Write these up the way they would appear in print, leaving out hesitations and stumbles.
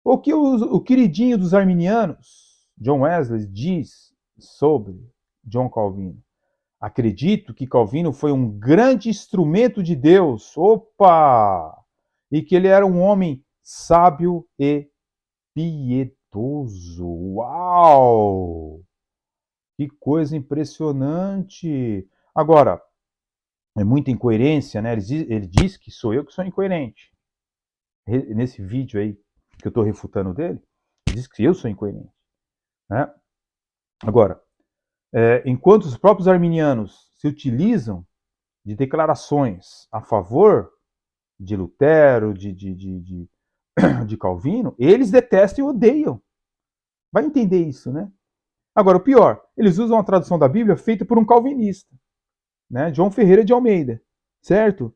O que o queridinho dos arminianos, John Wesley, diz sobre John Calvino? Acredito que Calvino foi um grande instrumento de Deus. Opa! E que ele era um homem sábio e piedoso. Uau! Que coisa impressionante! Agora, é muita incoerência, né? Ele diz que sou eu que sou incoerente. Nesse vídeo aí que eu estou refutando dele, ele diz que eu sou incoerente. Né? Agora, enquanto os próprios arminianos se utilizam de declarações a favor de Lutero, de Calvino, eles detestam e odeiam. Vai entender isso, né? Agora, o pior, eles usam a tradução da Bíblia feita por um calvinista, né? João Ferreira de Almeida, certo?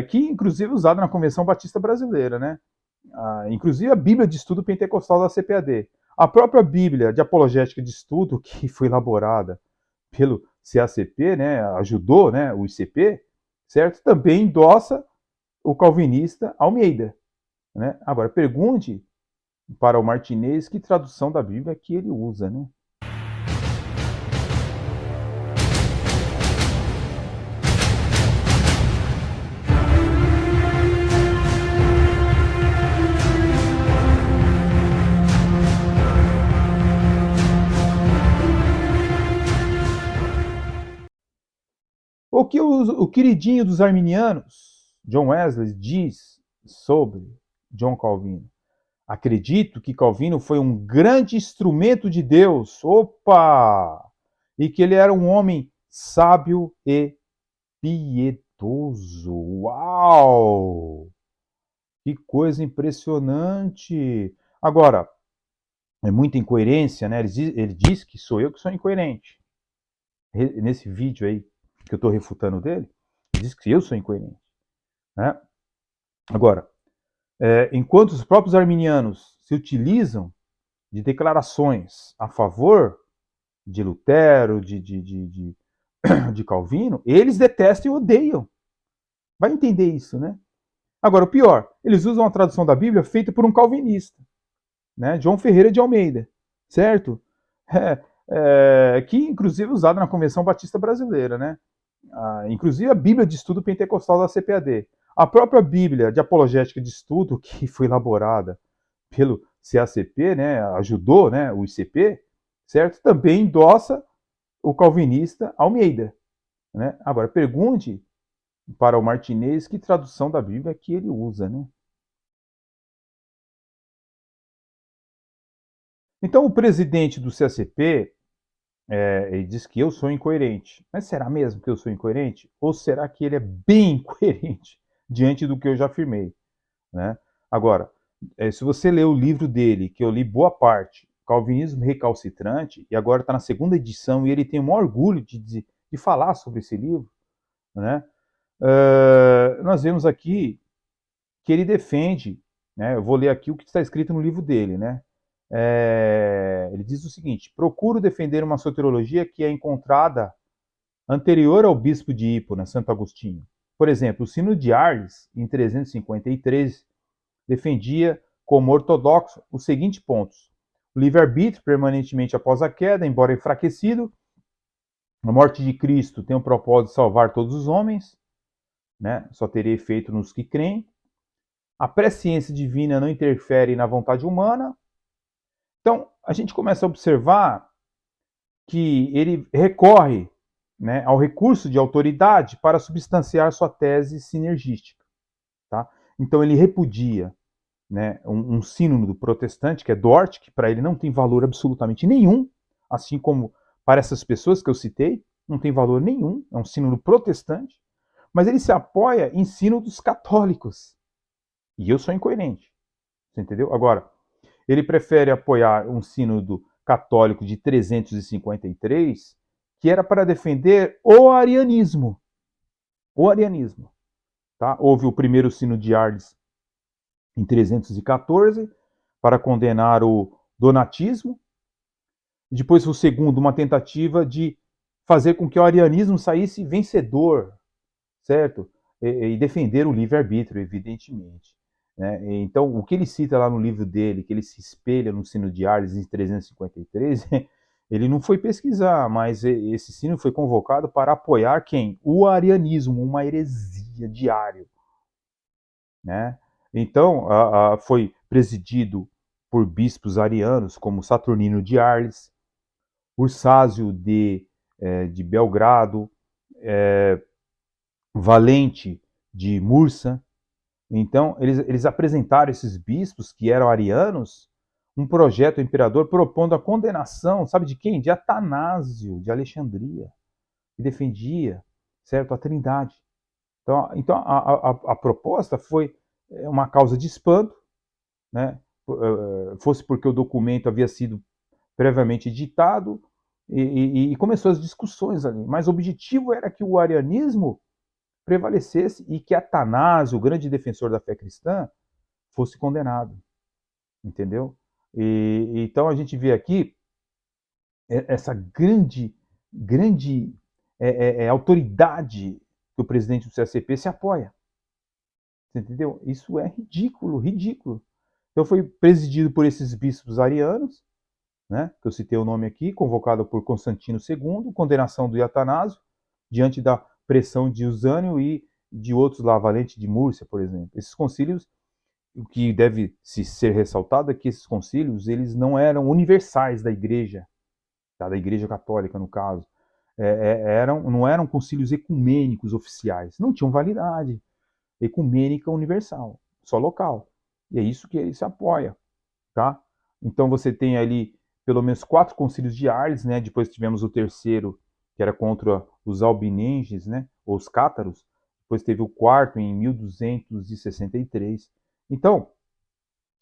Que inclusive é usado na Convenção Batista Brasileira, né? Inclusive a Bíblia de Estudo Pentecostal da CPAD. A própria Bíblia de Apologética de Estudo, que foi elaborada pelo CACP, né, ajudou, né, o ICP, certo? Também endossa o calvinista Almeida, né? Agora, pergunte para o Martinez que tradução da Bíblia que ele usa, né? O que o queridinho dos arminianos, John Wesley, diz sobre John Calvino? Acredito que Calvino foi um grande instrumento de Deus. Opa! E que ele era um homem sábio e piedoso. Uau! Que coisa impressionante! Agora, é muita incoerência, né? Ele diz que sou eu que sou incoerente. Nesse vídeo aí que eu estou refutando dele, ele diz que eu sou incoerente. Né? Agora, enquanto os próprios arminianos se utilizam de declarações a favor de Lutero, de Calvino, eles detestam e odeiam. Vai entender isso, né? Agora, o pior, eles usam a tradução da Bíblia feita por um calvinista, né? João Ferreira de Almeida, certo? Que inclusive é usado na Convenção Batista Brasileira, né? Inclusive a Bíblia de Estudo Pentecostal da CPAD. A própria Bíblia de Apologética de Estudo, que foi elaborada pelo CACP, né, ajudou, né, o ICP, certo? Também endossa o calvinista Almeida, né? Agora, pergunte para o Martinez que tradução da Bíblia que ele usa, né? Então, o presidente do CACP, ele diz que eu sou incoerente. Mas será mesmo que eu sou incoerente? Ou será que ele é bem incoerente diante do que eu já afirmei? Né? Agora, se você ler o livro dele, que eu li boa parte, Calvinismo Recalcitrante, e agora está na segunda edição, e ele tem o maior orgulho de falar sobre esse livro, né? Nós vemos aqui que ele defende, né? Eu vou ler aqui o que está escrito no livro dele, né? Ele diz o seguinte: procuro defender uma soteriologia que é encontrada anterior ao bispo de Hipona, Santo Agostinho. Por exemplo, o Sino de Arles, em 353, defendia como ortodoxo os seguintes pontos: o livre-arbítrio permanentemente após a queda, embora enfraquecido, a morte de Cristo tem o propósito de salvar todos os homens, né? Só teria efeito nos que creem. A presciência divina não interfere na vontade humana. Então, a gente começa a observar que ele recorre, né, ao recurso de autoridade para substanciar sua tese sinergística. Tá? Então, ele repudia, né, um sínodo do protestante, que é Dort, que para ele não tem valor absolutamente nenhum, assim como para essas pessoas que eu citei, não tem valor nenhum, é um sínodo protestante, mas ele se apoia em sínodos católicos. E eu sou incoerente. Você entendeu? Agora, ele prefere apoiar um sínodo católico de 353, que era para defender o arianismo. O arianismo. Tá? Houve o primeiro sínodo de Arles em 314, para condenar o donatismo. Depois o segundo, uma tentativa de fazer com que o arianismo saísse vencedor, certo? E defender o livre-arbítrio, evidentemente. né? Então, o que ele cita lá no livro dele, que ele se espelha no Sino de Arles em 353, ele não foi pesquisar, mas esse sino foi convocado para apoiar quem? O arianismo, uma heresia de Ário, né? Então, foi presidido por bispos arianos, como Saturnino de Arles, Ursásio de Belgrado, Valente de Mursa. Então, eles apresentaram esses bispos, que eram arianos, um projeto ao imperador propondo a condenação, sabe de quem? De Atanásio, de Alexandria, que defendia, certo, a Trindade. Então a proposta foi uma causa de espanto, né? Fosse porque o documento havia sido previamente editado, e começou as discussões ali. Mas o objetivo era que o arianismo prevalecesse e que Atanásio, o grande defensor da fé cristã, fosse condenado, entendeu? Então a gente vê aqui essa grande autoridade que o presidente do CACP se apoia, entendeu? Isso é ridículo, ridículo. Então foi presidido por esses bispos arianos, né, que eu citei o nome aqui, convocado por Constantino II, condenação do Atanásio, diante da pressão de Usânio e de outros lá, Valente de Múrcia, por exemplo. Esses concílios, o que deve se ser ressaltado é que esses concílios, eles não eram universais da Igreja, tá, da Igreja Católica, no caso. Não eram concílios ecumênicos oficiais, não tinham validade ecumênica universal, só local. E é isso que ele se apoia, tá? Então você tem ali pelo menos 4 concílios de Arles, né? Depois tivemos o terceiro, que era contra os albinenses, né? Ou os cátaros. Depois teve o quarto em 1263. Então,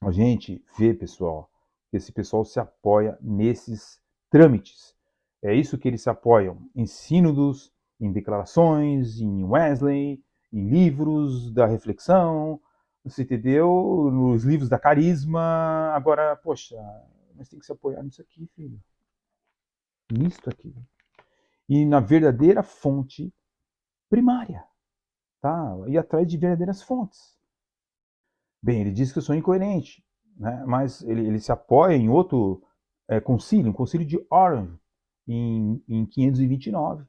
a gente vê, pessoal, que esse pessoal se apoia nesses trâmites. É isso que eles se apoiam em sínodos, em declarações, em Wesley, em livros da reflexão, você entendeu? Nos livros da carisma. Agora, poxa, nós temos que se apoiar nisso aqui, filho. Nisto aqui. E na verdadeira fonte primária, tá? Ir atrás de verdadeiras fontes. Bem, ele diz que eu sou incoerente, né? Mas ele se apoia em outro concílio, um concílio de Orange, em 529.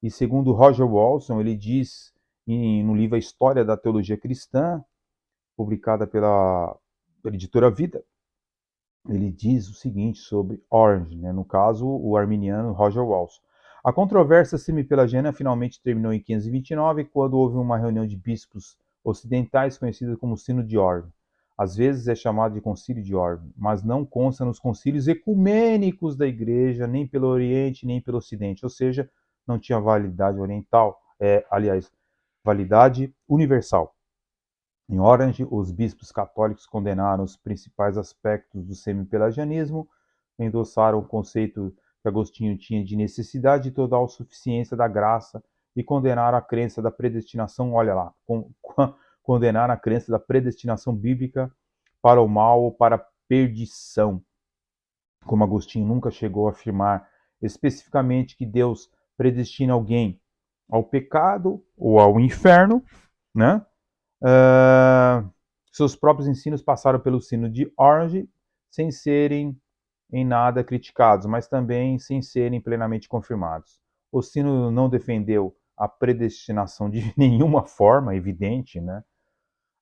E segundo Roger Walson, ele diz no livro A História da Teologia Cristã, publicada pela editora Vida, ele diz o seguinte sobre Orange, né? No caso, o arminiano Roger Walson. A controvérsia semi-pelagiana finalmente terminou em 529, quando houve uma reunião de bispos ocidentais conhecida como Sino de Orange. Às vezes é chamado de Concílio de Orange, mas não consta nos concílios ecumênicos da Igreja, nem pelo Oriente, nem pelo Ocidente, ou seja, não tinha validade oriental, aliás, validade universal. Em Orange, os bispos católicos condenaram os principais aspectos do semi-pelagianismo, endossaram o conceito que Agostinho tinha de necessidade e total suficiência da graça e condenaram a crença da predestinação, olha lá, condenaram a crença da predestinação bíblica para o mal ou para a perdição. Como Agostinho nunca chegou a afirmar especificamente que Deus predestina alguém ao pecado ou ao inferno, né? Seus próprios ensinos passaram pelo sino de Orange sem serem em nada criticados, mas também sem serem plenamente confirmados. O sino não defendeu a predestinação de nenhuma forma, evidente, né?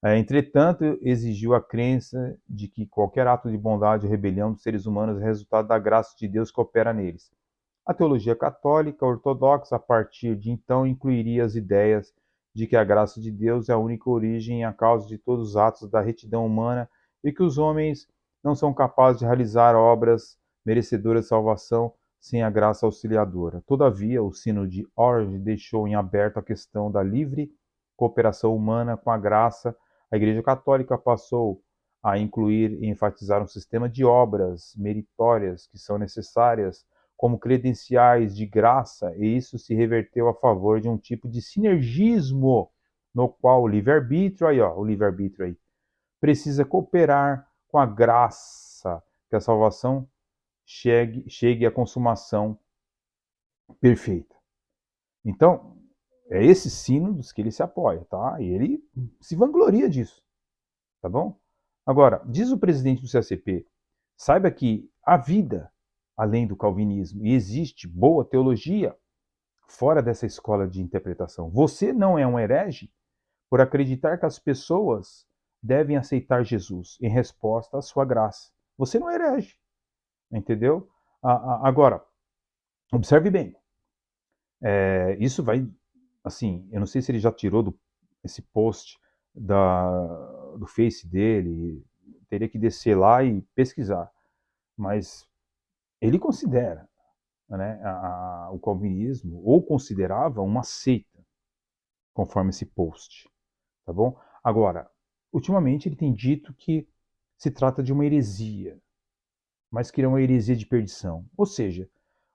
Entretanto, exigiu a crença de que qualquer ato de bondade ou rebelião dos seres humanos é resultado da graça de Deus que opera neles. A teologia católica ortodoxa, a partir de então, incluiria as ideias de que a graça de Deus é a única origem e a causa de todos os atos da retidão humana e que os homens não são capazes de realizar obras merecedoras de salvação sem a graça auxiliadora. Todavia, o Sino de Orange deixou em aberto a questão da livre cooperação humana com a graça. A Igreja Católica passou a incluir e enfatizar um sistema de obras meritórias que são necessárias como credenciais de graça, e isso se reverteu a favor de um tipo de sinergismo no qual o livre-arbítrio, aí ó, o livre-arbítrio aí, precisa cooperar com a graça, que a salvação chegue à consumação perfeita. Então, é esse sino dos que ele se apoia, tá? E ele se vangloria disso, tá bom? Agora, diz o presidente do CACP, saiba que há vida além do calvinismo e existe boa teologia fora dessa escola de interpretação. Você não é um herege por acreditar que as pessoas devem aceitar Jesus em resposta à sua graça. Você não é herege, entendeu? Agora, observe bem, isso vai, assim, eu não sei se ele já tirou esse post do Face dele, teria que descer lá e pesquisar, mas ele considera, né, o calvinismo, ou considerava uma seita, conforme esse post, tá bom? Agora, ultimamente ele tem dito que se trata de uma heresia, mas que é uma heresia de perdição. Ou seja,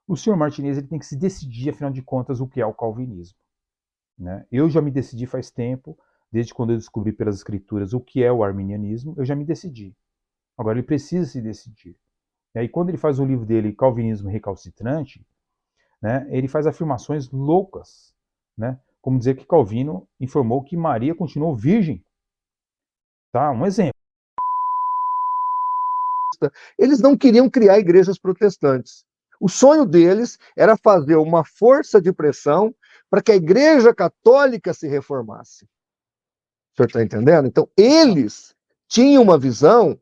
o senhor Martinez ele tem que se decidir, afinal de contas, o que é o calvinismo. Né? Eu já me decidi faz tempo, desde quando eu descobri pelas escrituras o que é o arminianismo, eu já me decidi. Agora ele precisa se decidir. E aí quando ele faz o livro dele, Calvinismo Recalcitrante, né, ele faz afirmações loucas, né? Como dizer que Calvino informou que Maria continuou virgem. Tá? Um exemplo. Eles não queriam criar igrejas protestantes. O sonho deles era fazer uma força de pressão para que a Igreja Católica se reformasse. O senhor está entendendo? Então, eles tinham uma visão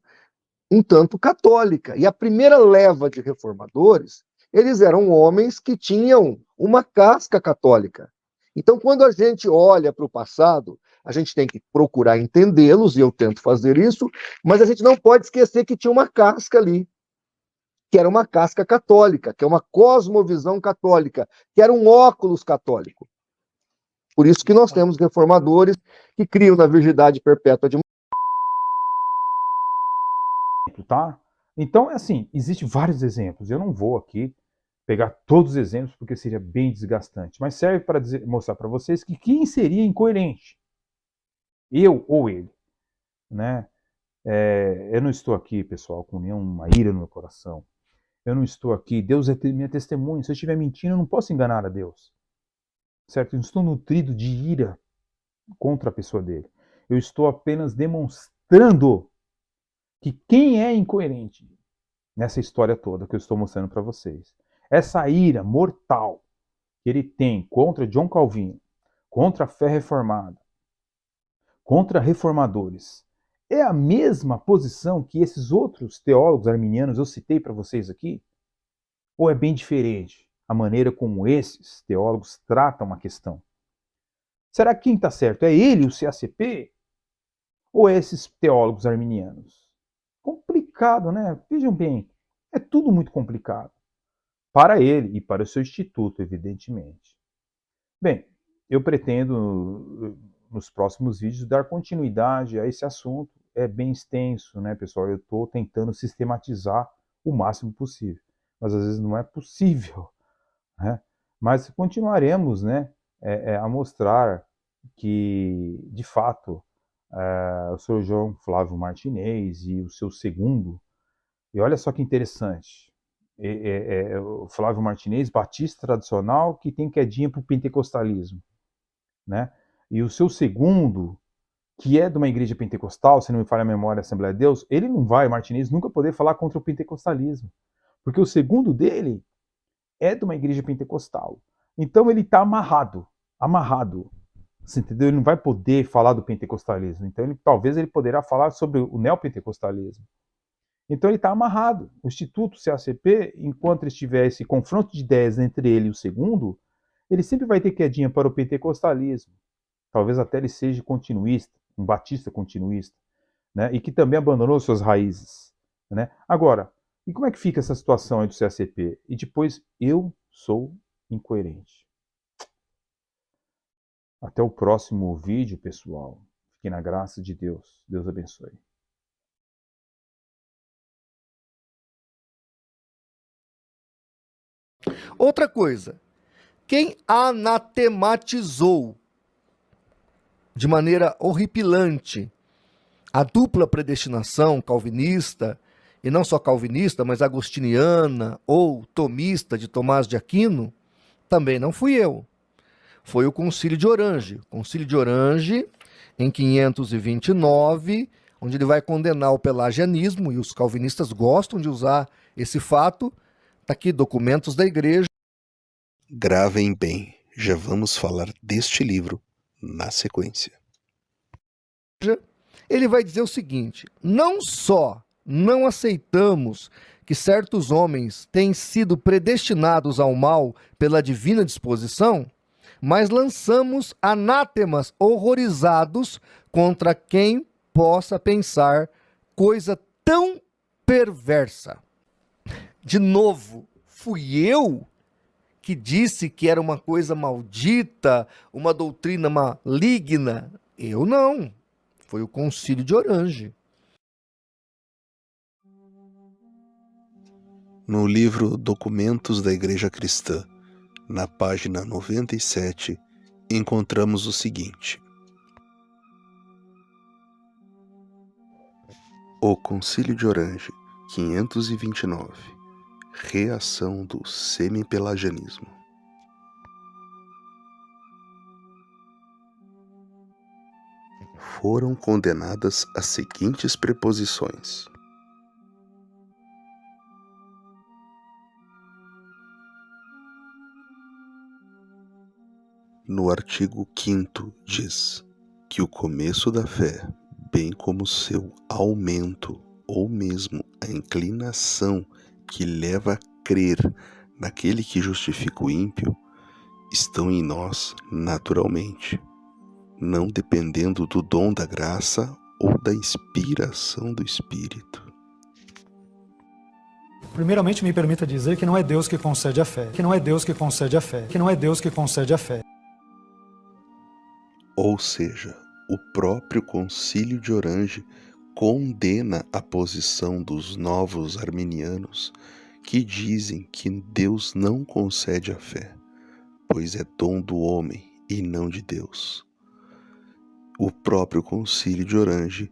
um tanto católica. E a primeira leva de reformadores, eles eram homens que tinham uma casca católica. Então, quando a gente olha para o passado, a gente tem que procurar entendê-los, e eu tento fazer isso, mas a gente não pode esquecer que tinha uma casca ali, que era uma casca católica, que é uma cosmovisão católica, que era um óculos católico. Por isso que nós temos reformadores que criam na virgindade perpétua de tá? Então, assim, existem vários exemplos. Eu não vou aqui pegar todos os exemplos porque seria bem desgastante, mas serve para mostrar para vocês que quem seria incoerente? Eu ou ele, né? Eu não estou aqui, pessoal, com nenhuma ira no meu coração. Eu não estou aqui, Deus é minha testemunha. Se eu estiver mentindo, eu não posso enganar a Deus. Certo? Eu não estou nutrido de ira contra a pessoa dele. Eu estou apenas demonstrando que quem é incoerente nessa história toda que eu estou mostrando para vocês, essa ira mortal que ele tem contra John Calvino, contra a fé reformada, contra reformadores, é a mesma posição que esses outros teólogos arminianos eu citei para vocês aqui? Ou é bem diferente a maneira como esses teólogos tratam a questão? Será que quem está certo é ele, o CACP, ou esses teólogos arminianos? Complicado, né? Vejam bem, é tudo muito complicado. Para ele e para o seu instituto, evidentemente. Bem, eu pretendo, nos próximos vídeos, dar continuidade a esse assunto. É bem extenso, né, pessoal? Eu estou tentando sistematizar o máximo possível, mas às vezes não é possível, né? Mas continuaremos, né, a mostrar que, de fato, o Sr. João Flávio Martinez e o seu segundo, e olha só que interessante, o Flávio Martinez, batista tradicional, que tem quedinha para o pentecostalismo, né? E o seu segundo, que é de uma igreja pentecostal, se não me falha a memória, Assembleia de Deus, ele não vai, Martinez, nunca poder falar contra o pentecostalismo, porque o segundo dele é de uma igreja pentecostal. Então ele está amarrado. Você entendeu? Ele não vai poder falar do pentecostalismo. Então talvez ele poderá falar sobre o neopentecostalismo. Então ele está amarrado. O Instituto CACP, enquanto estiver esse confronto de ideias entre ele e o segundo, ele sempre vai ter quedinha para o pentecostalismo. Talvez até ele seja continuista, um batista continuista, né? E que também abandonou suas raízes, né? Agora, e como é que fica essa situação aí do CACP? E depois, eu sou incoerente. Até o próximo vídeo, pessoal. Fique na graça de Deus. Deus abençoe. outra coisa. Quem anatematizou de maneira horripilante a dupla predestinação calvinista, e não só calvinista, mas agostiniana ou tomista de Tomás de Aquino, também não fui eu. Foi o Concílio de Orange. Concílio de Orange, em 529, onde ele vai condenar o pelagianismo, e os calvinistas gostam de usar esse fato. Está aqui, documentos da igreja. Gravem bem, já vamos falar deste livro na sequência. Ele vai dizer o seguinte: não só não aceitamos que certos homens têm sido predestinados ao mal pela divina disposição, mas lançamos anátemas horrorizados contra quem possa pensar coisa tão perversa. De novo, fui eu que disse que era uma coisa maldita, uma doutrina maligna? Eu não. Foi o Concílio de Orange. No livro Documentos da Igreja Cristã, na página 97, encontramos o seguinte: O Concílio de Orange, 529. Reação do semi-pelagianismo. Foram condenadas as seguintes preposições: no artigo 5º diz que o começo da fé, bem como seu aumento, ou mesmo a inclinação que leva a crer naquele que justifica o ímpio, estão em nós naturalmente, não dependendo do dom da graça ou da inspiração do Espírito. Primeiramente, me permita dizer que não é Deus que concede a fé, que não é Deus que concede a fé, que não é Deus que concede a fé. Ou seja, o próprio Concílio de Orange condena a posição dos novos arminianos que dizem que Deus não concede a fé, pois é dom do homem e não de Deus. O próprio Concílio de Orange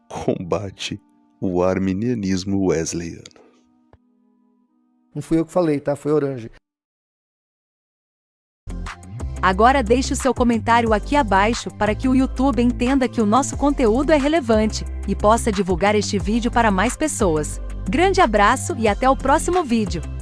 combate o arminianismo wesleyano. Não fui eu que falei, tá? Foi Orange. Agora deixe o seu comentário aqui abaixo para que o YouTube entenda que o nosso conteúdo é relevante e possa divulgar este vídeo para mais pessoas. Grande abraço e até o próximo vídeo!